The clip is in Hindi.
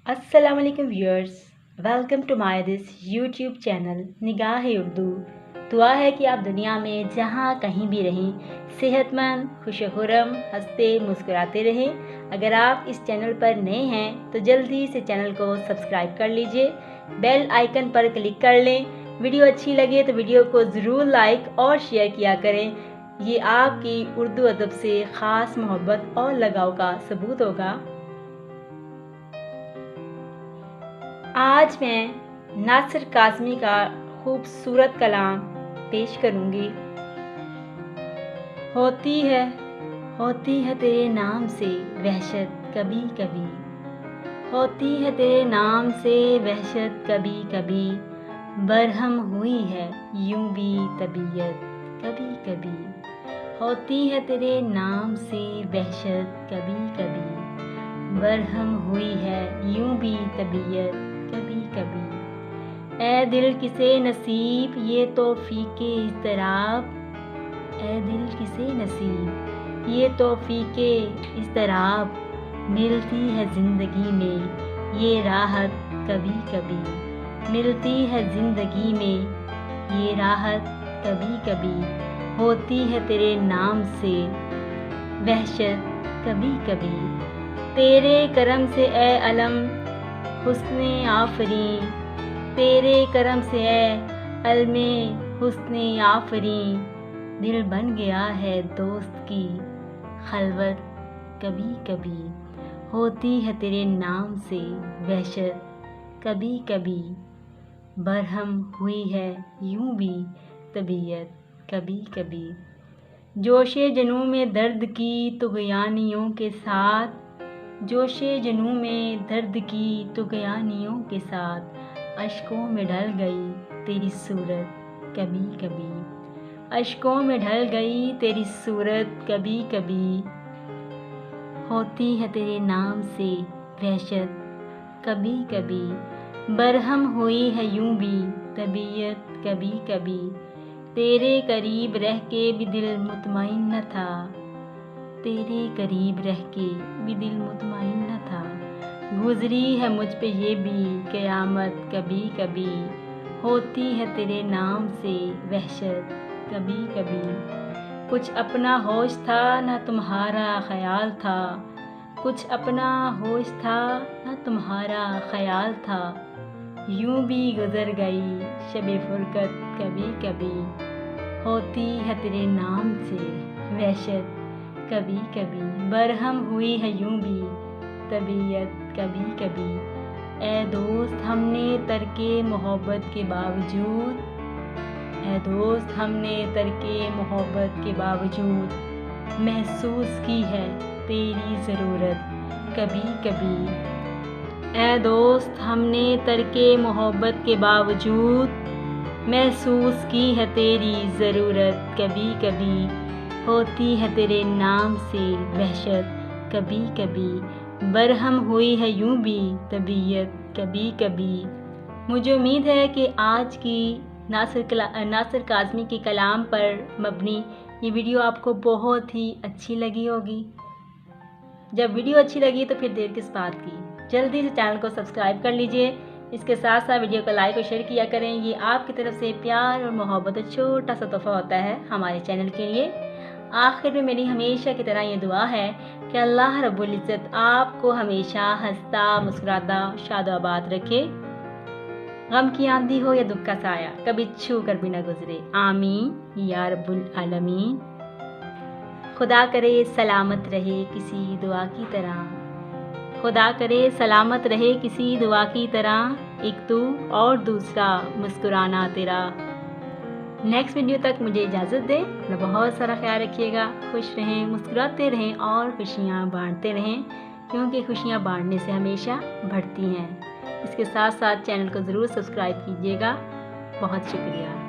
अस्सलामुअलैकुम viewers, welcome to my this YouTube channel निगाह-ए-उर्दू। दुआ है कि आप दुनिया में जहाँ कहीं भी रहें सेहतमंद, खुश-खुर्रम, हंसते मुस्कुराते रहें। अगर आप इस चैनल पर नए हैं तो जल्दी से चैनल को सब्सक्राइब कर लीजिए, बेल आइकन पर क्लिक कर लें। वीडियो अच्छी लगे तो वीडियो को ज़रूर लाइक और शेयर किया करें। ये आपकी उर्दू अदब से ख़ास मोहब्बत और लगाव का सबूत होगा। आज मैं नासिर काज़मी का खूबसूरत कलाम पेश करूँगी। होती है तेरे नाम से वहशत कभी कभी, होती है तेरे नाम से वहशत कभी कभी, बरहम हुई है यूं भी तबीयत कभी कभी। होती है तेरे नाम से वहशत कभी कभी, बरहम हुई है यूं भी तबीयत कभी कभी। ए दिल किसे नसीब ये तौफीके इज़्तिराब, ए दिल किसे नसीब ये तौफीके इज़्तिराब, मिलती है ज़िंदगी में ये राहत कभी कभी, मिलती है ज़िंदगी में ये राहत कभी कभी। होती है तेरे नाम से वहशत कभी कभी, तेरे करम से ए अलम हुस्ने आफरीं, तेरे करम से ए अलमे हुस्ने आफरीं, दिल बन गया है दोस्त की खलवत कभी कभी। होती है तेरे नाम से वहशत कभी कभी, बरहम हुई है यूं भी तबीयत कभी कभी। जोशे जनू में दर्द की तुग़यानियों के साथ, जोशे जनू में दर्द की तुग़यानियों के साथ, अश्कों में ढल गई तेरी सूरत कभी कभी, अश्कों में ढल गई तेरी सूरत कभी कभी। होती है तेरे नाम से वहशत कभी कभी, बरहम हुई है यूं भी तबीयत कभी कभी। तेरे करीब रह के भी दिल मुतमईन न था, तेरे करीब रह के भी दिल मुतमईन न था, गुजरी है मुझ पे ये भी क़यामत कभी कभी। होती है तेरे नाम से वहशत कभी कभी, कुछ अपना होश था न तुम्हारा ख़याल था, कुछ अपना होश था न तुम्हारा ख़याल था, यूं भी गुज़र गई शब-ए फ़ुरक़त कभी कभी। होती है तेरे नाम से वहशत कभी कभी, बरहम हुई है यूं भी तबीयत कभी कभी। ए दोस्त हमने तरके मोहब्बत के बावजूद, ए दोस्त हमने तरके मोहब्बत के बावजूद, महसूस की है तेरी ज़रूरत कभी कभी। ए दोस्त हमने तरके मोहब्बत के बावजूद, महसूस की है तेरी ज़रूरत कभी कभी। होती है तेरे नाम से वहशत कभी कभी, बरहम हुई है यूं भी तबीयत कभी कभी। मुझे उम्मीद है कि आज की नासिर काज़मी के कलाम पर मबनी ये वीडियो आपको बहुत ही अच्छी लगी होगी। जब वीडियो अच्छी लगी तो फिर देर किस बात की, जल्दी से चैनल को सब्सक्राइब कर लीजिए। इसके साथ साथ वीडियो को लाइक और शेयर किया करें। ये आपकी तरफ से प्यार और मोहब्बत और छोटा सा तोहफ़ा होता है हमारे चैनल के लिए। आखिर में मेरी हमेशा की तरह ये दुआ है कि अल्लाह रब्बुल इज़्ज़त आपको हमेशा हंसता मुस्कुराता शादोआबाद रखे। गम की आंधी हो या दुख का साया कभी छू कर भी न गुजरे, आमीन या रब्बुल आलमीन। खुदा करे सलामत रहे किसी दुआ की तरह, खुदा करे सलामत रहे किसी दुआ की तरह, एक तू और दूसरा मुस्कुराना तेरा। नेक्स्ट वीडियो तक मुझे इजाज़त दें। अपना बहुत सारा ख्याल रखिएगा, खुश रहें, मुस्कुराते रहें और खुशियाँ बांटते रहें, क्योंकि खुशियाँ बांटने से हमेशा बढ़ती हैं। इसके साथ साथ चैनल को ज़रूर सब्सक्राइब कीजिएगा। बहुत शुक्रिया।